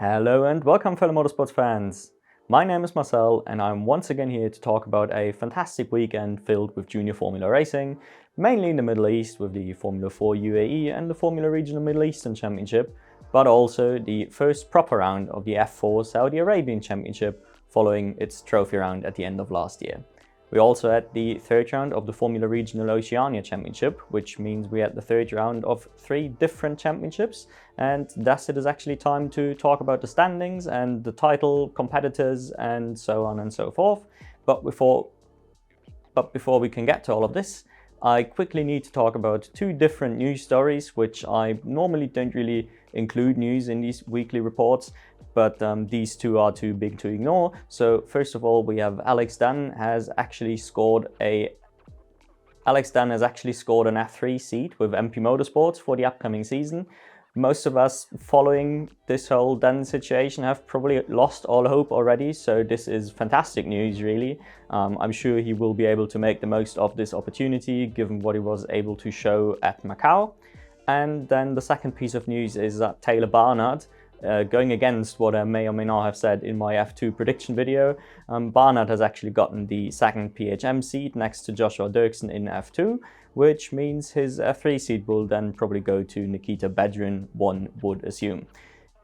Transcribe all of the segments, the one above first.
Hello and welcome, fellow motorsports fans. My name is Marcel and I'm once again here to talk about a fantastic weekend filled with junior Formula racing, mainly in the Middle East with the Formula 4 UAE and the Formula Regional Middle Eastern Championship, but also the first proper round of the F4 Saudi Arabian Championship following its trophy round at the end of last year. We also had the third round of the Formula Regional Oceania Championship, which means we had the third round of 3 different championships, and thus it is actually time to talk about the standings and the title competitors and so on and so forth. But before we can get to all of this, I quickly need to talk about 2 different news stories, which I normally don't really include news in these weekly reports, but these 2 are too big to ignore. So first of all, we have Alex Dunne has actually scored an F3 seat with MP Motorsports for the upcoming season. Most of us following this whole Dunne situation have probably lost all hope already, so this is fantastic news really. I'm sure he will be able to make the most of this opportunity given what he was able to show at Macau. And then the second piece of news is that Taylor Barnard, going against what I may or may not have said in my F2 prediction video, Barnard has actually gotten the second PHM seat next to Joshua Dirksen in F2, which means his F3 seat will then probably go to Nikita Bedrin, one would assume.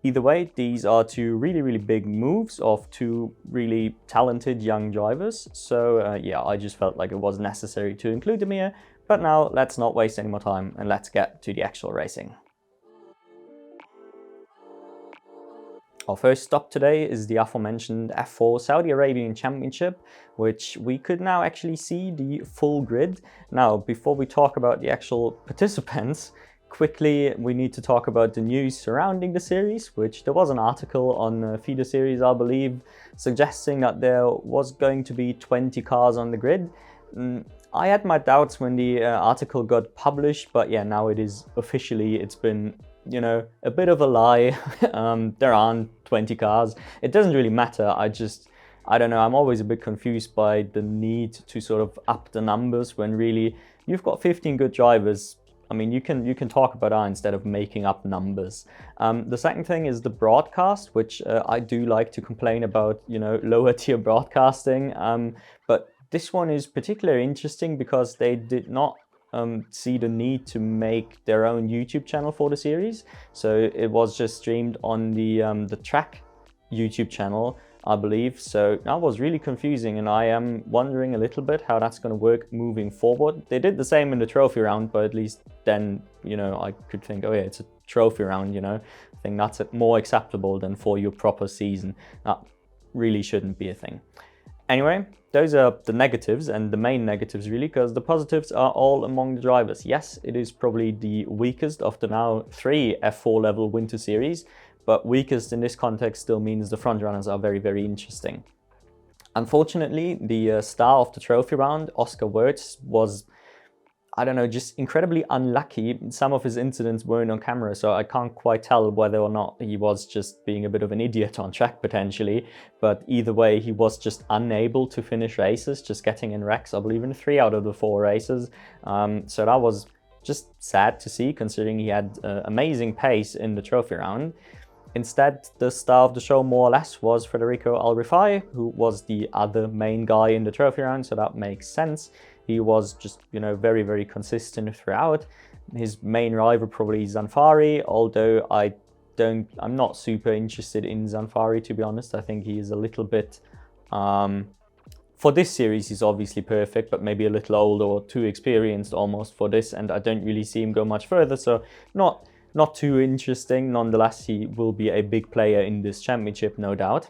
Either way, these are 2 really big moves of 2 really talented young drivers, so yeah, I just felt like it was necessary to include them here. But now let's not waste any more time and let's get to the actual racing. Our first stop today is the aforementioned F4 Saudi Arabian Championship, which we could now actually see the full grid. Now, before we talk about the actual participants, quickly we need to talk about the news surrounding the series, which there was an article on Feeder Series, I believe, suggesting that there was going to be 20 cars on the grid. I had my doubts when the article got published, but yeah, now it is officially, it's been, you know, a bit of a lie. There aren't 20 cars. It doesn't really matter. I don't know, I'm always a bit confused by the need to sort of up the numbers when really you've got 15 good drivers. I mean, you can talk about that instead of making up numbers. The second thing is the broadcast, which I do like to complain about, you know, lower tier broadcasting. But this one is particularly interesting because they did not see the need to make their own YouTube channel for the series. So it was just streamed on the track YouTube channel, I believe. So that was really confusing, and I am wondering a little bit how that's going to work moving forward. They did the same in the trophy round, but at least then, you know, I could think, oh yeah, it's a trophy round, you know. I think that's more acceptable than for your proper season. That really shouldn't be a thing. Anyway, those are the negatives, and the main negatives really, because the positives are all among the drivers. Yes, it is probably the weakest of the now 3 F4 level winter series, but weakest in this context still means the front runners are very interesting. Unfortunately, the star of the trophy round, Oscar Wirtz, was, I don't know, just incredibly unlucky. Some of his incidents weren't on camera, so I can't quite tell whether or not he was just being a bit of an idiot on track potentially. But either way, he was just unable to finish races, just getting in wrecks, I believe in 3 out of the 4 races. So that was just sad to see, considering he had amazing pace in the trophy round. Instead, the star of the show more or less was Federico Al-Rifai, who was the other main guy in the trophy round, so that makes sense. He was just, you know, very consistent throughout. His main rival probably Zanfari, although I'm not super interested in Zanfari, to be honest. I think he is a little bit, for this series he's obviously perfect, but maybe a little older or too experienced almost for this, and I don't really see him go much further, so not too interesting. Nonetheless, he will be a big player in this championship, no doubt.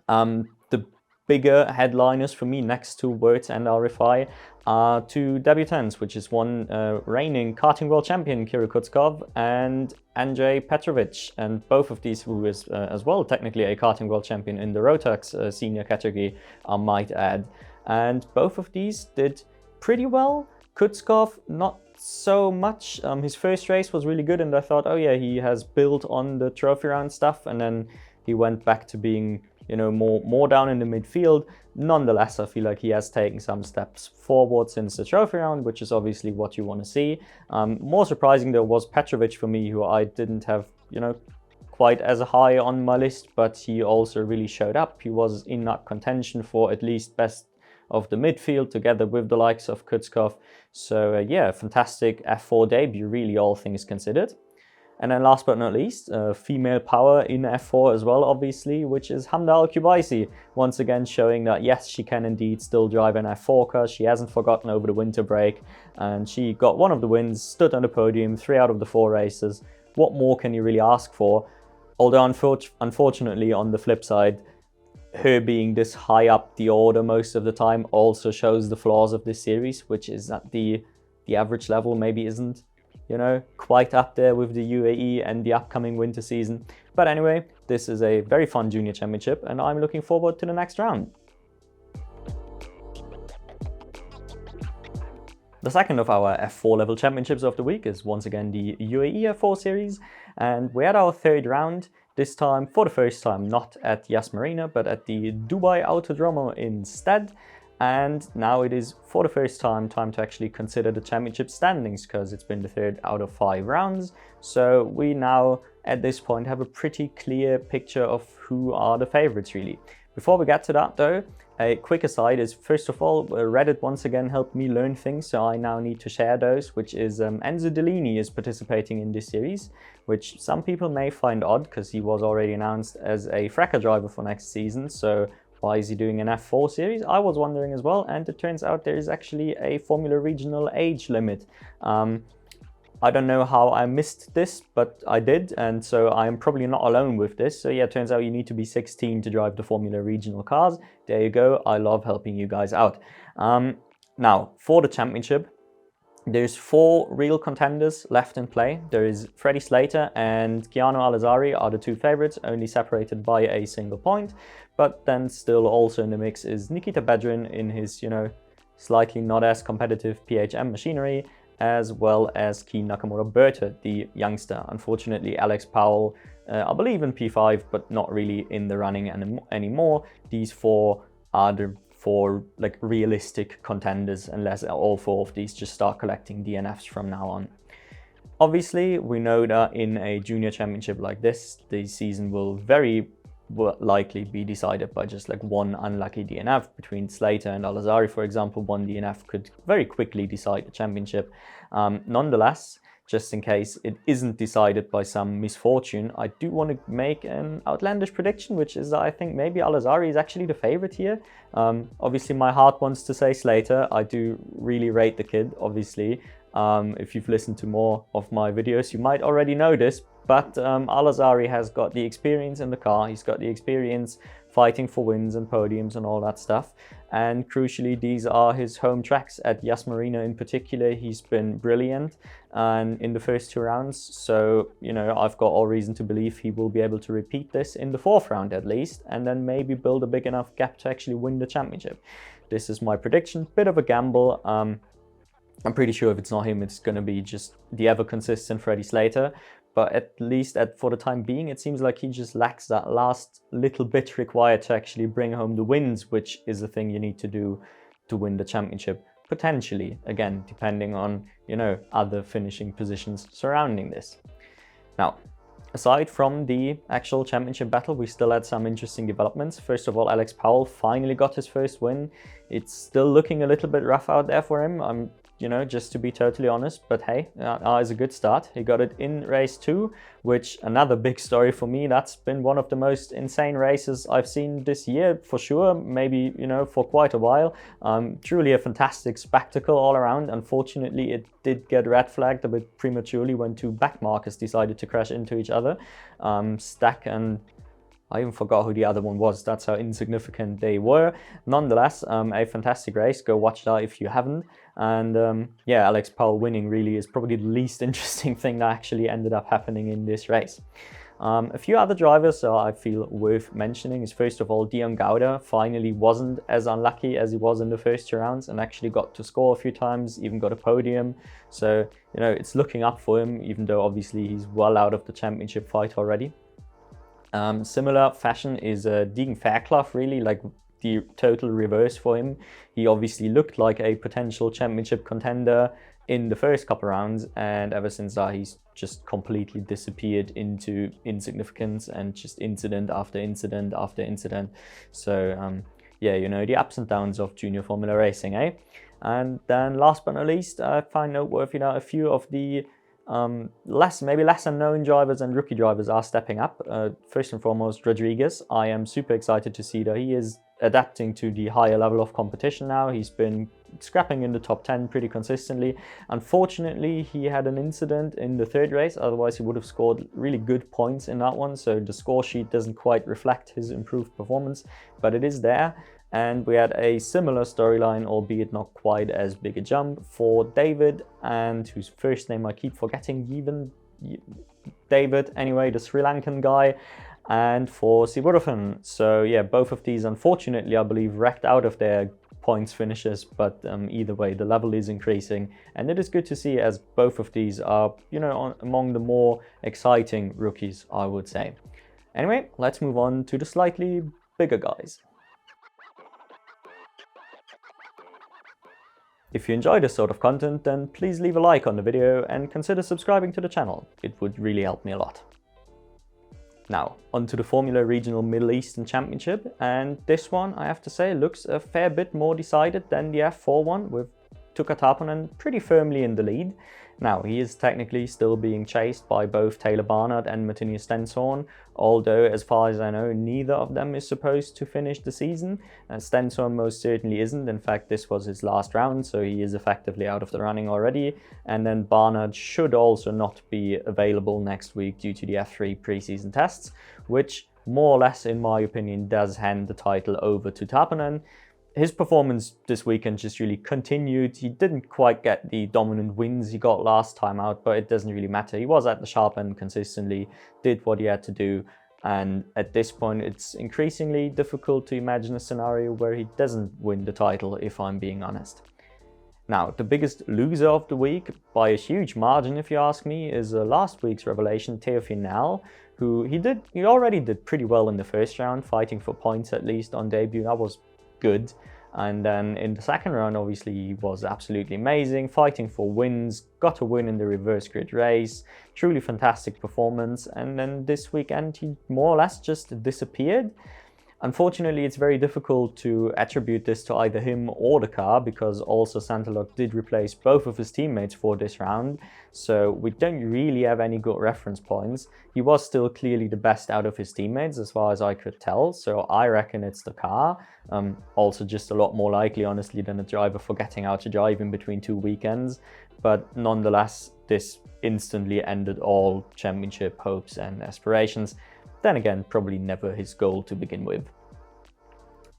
The bigger headliners for me next to Wirtz and Al-Rifai are 2 debutants, which is one reigning karting world champion Kirill Kutzkov and Andrei Petrovic, and both of these who is as well technically a karting world champion in the Rotax senior category, I might add. And both of these did pretty well. Kutzkov not so much. His first race was really good, and I thought, oh yeah, he has built on the trophy round stuff, and then he went back to being, you know, more down in the midfield. Nonetheless, I feel like he has taken some steps forward since the trophy round, which is obviously what you want to see. More surprising though was Petrovic for me, who I didn't have, you know, quite as high on my list, but he also really showed up. He was in that contention for at least best of the midfield together with the likes of Kutskov. So yeah, fantastic F4 debut, really, all things considered. And then last but not least, female power in F4 as well, obviously, which is Hamda Al-Kubaisi. Once again showing that yes, she can indeed still drive an F4 car. She hasn't forgotten over the winter break, and she got one of the wins, stood on the podium 3 out of the 4 races. What more can you really ask for? Although unfortunately, on the flip side, her being this high up the order most of the time also shows the flaws of this series, which is that the average level maybe isn't, you know, quite up there with the UAE and the upcoming winter season. But anyway, this is a very fun junior championship, and I'm looking forward to the next round. The second of our F4 level championships of the week is once again the UAE F4 series, and we had our third round, this time for the first time not at Yas Marina but at the Dubai Autodromo instead. And now it is for the first time to actually consider the championship standings, because it's been the 3rd out of 5 rounds. So we now at this point have a pretty clear picture of who are the favorites really. Before we get to that though, a quick aside is, first of all, Reddit once again helped me learn things, so I now need to share those, which is Enzo Dellini is participating in this series, which some people may find odd because he was already announced as a FREC driver for next season. So why is he doing an F4 series? I was wondering as well, and it turns out there is actually a Formula Regional age limit. I don't know how I missed this, but I did, and so I'm probably not alone with this. So yeah, it turns out you need to be 16 to drive the Formula Regional cars. There you go, I love helping you guys out. Now, for the championship, there's 4 real contenders left in play. There is Freddie Slater and Keanu Al-Azhari are the 2 favorites, only separated by a single point. But then still also in the mix is Nikita Bedrin in his, you know, slightly not as competitive PHM machinery, as well as Keen Nakamura Berta, the youngster. Unfortunately, Alex Powell, I believe in P5, but not really in the running anymore. These 4 are the 4 like realistic contenders, unless all 4 of these just start collecting DNFs from now on. Obviously, we know that in a junior championship like this, the season will very likely be decided by just like one unlucky DNF. Between Slater and Al-Azhari, for example, one DNF could very quickly decide the championship. Nonetheless, just in case it isn't decided by some misfortune, I do want to make an outlandish prediction, which is that I think maybe Al-Azhari is actually the favorite here. Obviously, my heart wants to say Slater. I do really rate the kid, obviously. If you've listened to more of my videos, you might already know this, but Al-Azhari has got the experience in the car. He's got the experience fighting for wins and podiums and all that stuff. And crucially, these are his home tracks. At Yas Marina in particular, he's been brilliant and in the first 2 rounds. So, you know, I've got all reason to believe he will be able to repeat this in the 4th round at least, and then maybe build a big enough gap to actually win the championship. This is my prediction, bit of a gamble. I'm pretty sure if it's not him, it's going to be just the ever-consistent Freddie Slater. But at least for the time being, it seems like he just lacks that last little bit required to actually bring home the wins, which is the thing you need to do to win the championship. Potentially, again, depending on, you know, other finishing positions surrounding this. Now, aside from the actual championship battle, we still had some interesting developments. First of all, Alex Powell finally got his first win. It's still looking a little bit rough out there for him. You know, just to be totally honest, but hey, is a good start. He got it in race 2, which another big story for me. That's been one of the most insane races I've seen this year for sure, maybe, you know, for quite a while. Truly a fantastic spectacle all around. Unfortunately, it did get red flagged a bit prematurely when 2 back markers decided to crash into each other. Stack and I even forgot who the other one was. That's how insignificant they were. Nonetheless, a fantastic race. Go watch that if you haven't. And yeah, Alex Powell winning really is probably the least interesting thing that actually ended up happening in this race. A few other drivers I feel worth mentioning is, first of all, Dion Gauda finally wasn't as unlucky as he was in the first 2 rounds and actually got to score a few times, even got a podium. So, you know, it's looking up for him, even though obviously he's well out of the championship fight already. Similar fashion is Deegan Fairclough, really, like the total reverse for him. He obviously looked like a potential championship contender in the first couple rounds, and ever since that he's just completely disappeared into insignificance and just incident after incident after incident. So yeah, you know, the ups and downs of junior Formula racing, eh? And then last but not least, I find noteworthy that a few of the maybe lesser known drivers and rookie drivers are stepping up. First and foremost, Rodriguez. I am super excited to see that he is adapting to the higher level of competition now. He's been scrapping in the top 10 pretty consistently. Unfortunately, he had an incident in the third race, otherwise he would have scored really good points in that one. So the score sheet doesn't quite reflect his improved performance, but it is there. And we had a similar storyline, albeit not quite as big a jump, for David, and whose first name I keep forgetting, David, anyway, the Sri Lankan guy, and for Siburufen. So yeah, both of these, unfortunately, I believe, wrecked out of their points finishes, but either way, the level is increasing, and it is good to see, as both of these are, you know, among the more exciting rookies, I would say. Anyway, let's move on to the slightly bigger guys. If you enjoy this sort of content, then please leave a like on the video and consider subscribing to the channel. It would really help me a lot. Now, onto the Formula Regional Middle Eastern Championship, and this one, I have to say, looks a fair bit more decided than the F4 one, with Tuukka Taponen pretty firmly in the lead. Now, he is technically still being chased by both Taylor Barnard and Martini Stenson, although as far as I know, neither of them is supposed to finish the season. Stenson most certainly isn't. In fact, this was his last round, so he is effectively out of the running already. And then Barnard should also not be available next week due to the F3 preseason tests, which more or less, in my opinion, does hand the title over to Taponen. His performance this weekend just really continued. He didn't quite get the dominant wins he got last time out, but it doesn't really matter. He was at the sharp end consistently, did what he had to do, and at this point it's increasingly difficult to imagine a scenario where he doesn't win the title, if I'm being honest. Now, the biggest loser of the week, by a huge margin if you ask me, is last week's revelation, Théophile Nel, who he already did pretty well in the first round, fighting for points at least on debut. That was good. And then in the second round, obviously, he was absolutely amazing, fighting for wins, got a win in the reverse grid race, truly fantastic performance. And then this weekend, he more or less just disappeared. Unfortunately, it's very difficult to attribute this to either him or the car, because also Santalok did replace both of his teammates for this round, so we don't really have any good reference points. He was still clearly the best out of his teammates as far as I could tell, so I reckon it's the car. Also just a lot more likely, honestly, than a driver forgetting how to drive in between two weekends, but nonetheless, this instantly ended all championship hopes and aspirations. Then again, probably never his goal to begin with.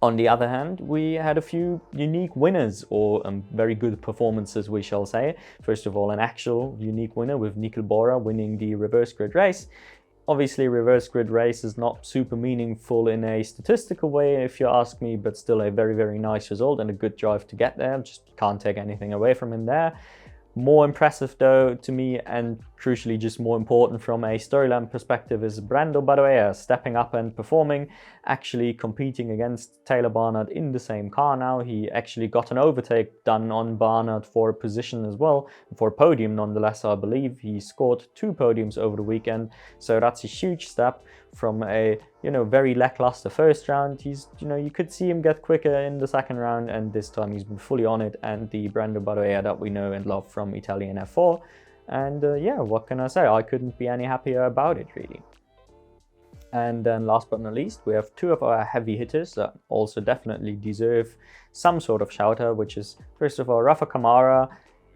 On the other hand, we had a few unique winners, or very good performances, we shall say. First of all, an actual unique winner with Nikhil Bora winning the reverse grid race. Obviously, reverse grid race is not super meaningful in a statistical way, if you ask me, but still a very, very nice result and a good drive to get there. Just can't take anything away from him there. More impressive though to me, and crucially just more important from a storyline perspective, is Brando Badoea stepping up and performing, actually competing against Taylor Barnard in the same car now. He actually got an overtake done on Barnard for a position as well, for a podium nonetheless, I believe. He scored 2 podiums over the weekend, so that's a huge step from a, very lackluster first round. He's, you could see him get quicker in the second round, and this time he's been fully on it, and the Brando Badoea that we know and love from Italian F4. And yeah, what can I say? I couldn't be any happier about it, really. And then last but not least, we have 2 of our heavy hitters that also definitely deserve some sort of shout out, which is, first of all, Rafa Kamara.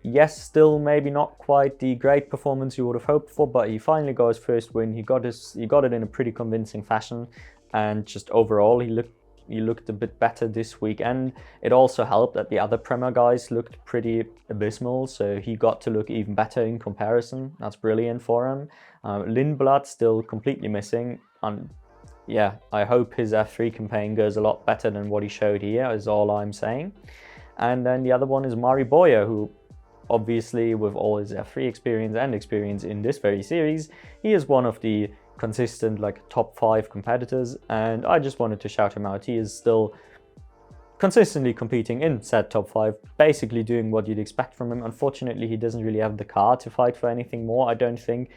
Yes, still maybe not quite the great performance you would have hoped for, but he finally got his first win. He got it in a pretty convincing fashion, and just overall he looked a bit better this weekend. It also helped that the other Premier guys looked pretty abysmal, so he got to look even better in comparison. That's brilliant for him. Lindblad still completely missing, and yeah, I hope his F3 campaign goes a lot better than what he showed here, is all I'm saying. And then the other one is Mari Boya, who obviously, with all his F3 experience in this very series, he is one of the consistent top 5 competitors, and I just wanted to shout him out. He is still consistently competing in said top 5, basically doing what you'd expect from him. Unfortunately, he doesn't really have the car to fight for anything more, I don't think.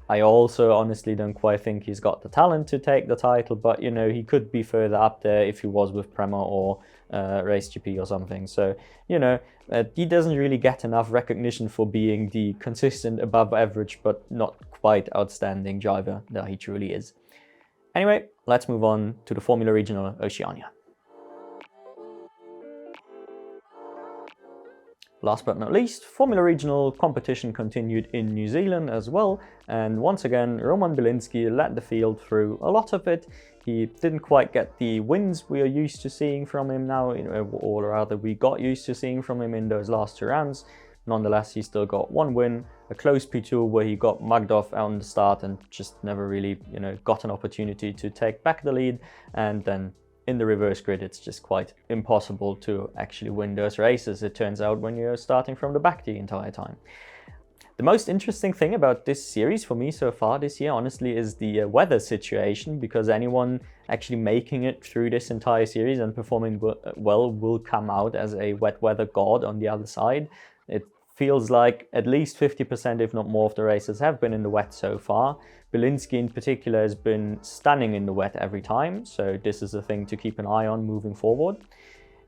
I also honestly don't quite think he's got the talent to take the title, but you know, he could be further up there if he was with Prema or Race GP or something. So, you know, he doesn't really get enough recognition for being the consistent above average but not quite outstanding driver that he truly is. Anyway, let's move on to the Formula Regional Oceania. Last but not least, Formula Regional competition continued in New Zealand as well, and once again Roman Bielinski led the field through a lot of it. He didn't quite get the wins we are used to seeing from him now, or rather we got used to seeing from him in those last 2 rounds. Nonetheless, he still got 1 win, a close P2 where he got mugged off on the start and just never really, got an opportunity to take back the lead, and then in the reverse grid, it's just quite impossible to actually win those races, it turns out, when you're starting from the back the entire time. The most interesting thing about this series for me so far this year, honestly, is the weather situation, because anyone actually making it through this entire series and performing well will come out as a wet weather god on the other side. It feels like at least 50%, if not more, of the races have been in the wet so far. Bielinski in particular has been stunning in the wet every time, so this is a thing to keep an eye on moving forward.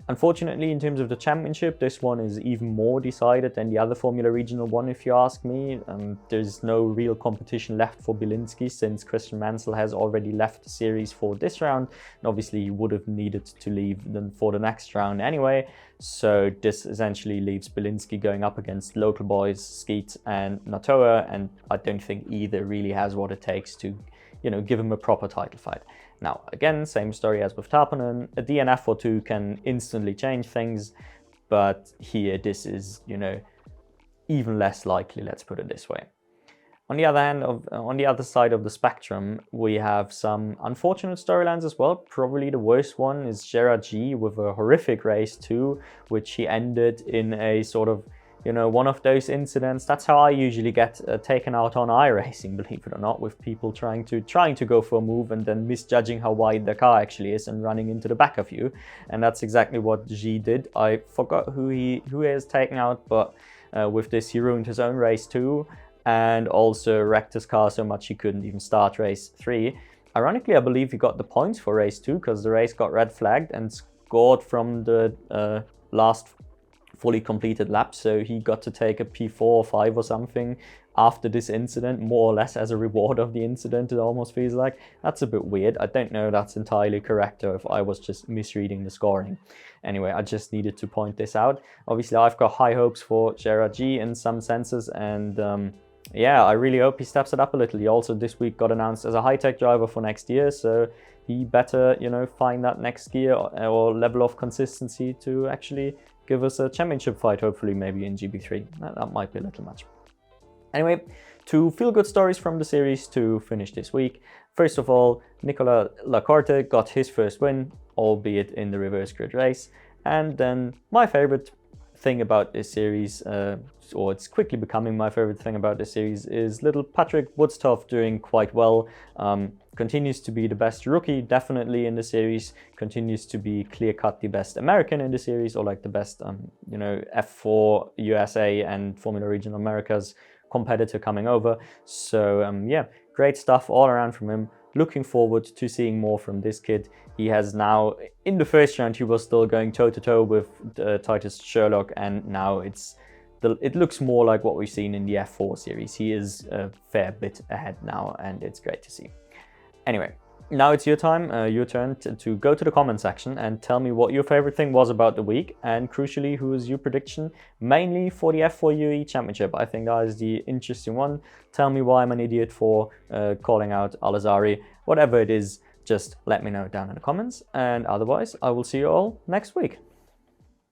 Unfortunately, in terms of the championship, this one is even more decided than the other Formula Regional one, if you ask me. There's no real competition left for Bielinski since Christian Mansell has already left the series for this round, and obviously he would have needed to leave them for the next round anyway. So this essentially leaves Bielinski going up against local boys Skeet and Natoa, and I don't think either really has what it takes to, give him a proper title fight. Now, again, same story as with Taponen. A DNF or 2 can instantly change things, but here this is, even less likely, let's put it this way. On the other hand, on the other side of the spectrum, we have some unfortunate storylines as well. Probably the worst one is Gerard G with a horrific race 2, which he ended in a sort of, one of those incidents. That's how I usually get taken out on iRacing, believe it or not, with people trying to go for a move and then misjudging how wide the car actually is and running into the back of you. And that's exactly what G did. I forgot who he has taken out, but with this he ruined his own race too, and also wrecked his car so much he couldn't even start race 3. Ironically, I believe he got the points for race 2 because the race got red flagged and scored from the last fully completed lap, so he got to take a P4 or 5 or something after this incident, more or less as a reward of the incident, it almost feels like. That's a bit weird. I don't know if that's entirely correct or if I was just misreading the scoring. Anyway, I just needed to point this out. Obviously, I've got high hopes for Gerard G in some senses, and yeah, I really hope he steps it up a little. He also this week got announced as a high-tech driver for next year, so he better, find that next gear or level of consistency to actually give us a championship fight, hopefully maybe in GB3. That might be a little much. Anyway, 2 feel-good stories from the series to finish this week. First of all, Nicolas Lacorte got his first win, albeit in the reverse grid race. And then my favorite thing about this series, or it's quickly becoming my favorite thing about this series, is little Patrick Woodstoff doing quite well. Continues to be the best rookie, definitely, in the series. Continues to be clear-cut the best American in the series, or like the best, F4 USA and Formula Regional Americas competitor coming over. So yeah, great stuff all around from him. Looking forward to seeing more from this kid. He has now, in the first round, he was still going toe-to-toe with Titus Sherlock, and now it looks more like what we've seen in the F4 series. He is a fair bit ahead now, and it's great to see. Anyway, now it's your turn to go to the comment section and tell me what your favorite thing was about the week, and crucially, who is your prediction, mainly for the F4 UAE Championship. I think that is the interesting one. Tell me why I'm an idiot for calling out Al-Azhari. Whatever it is, just let me know down in the comments, and otherwise, I will see you all next week.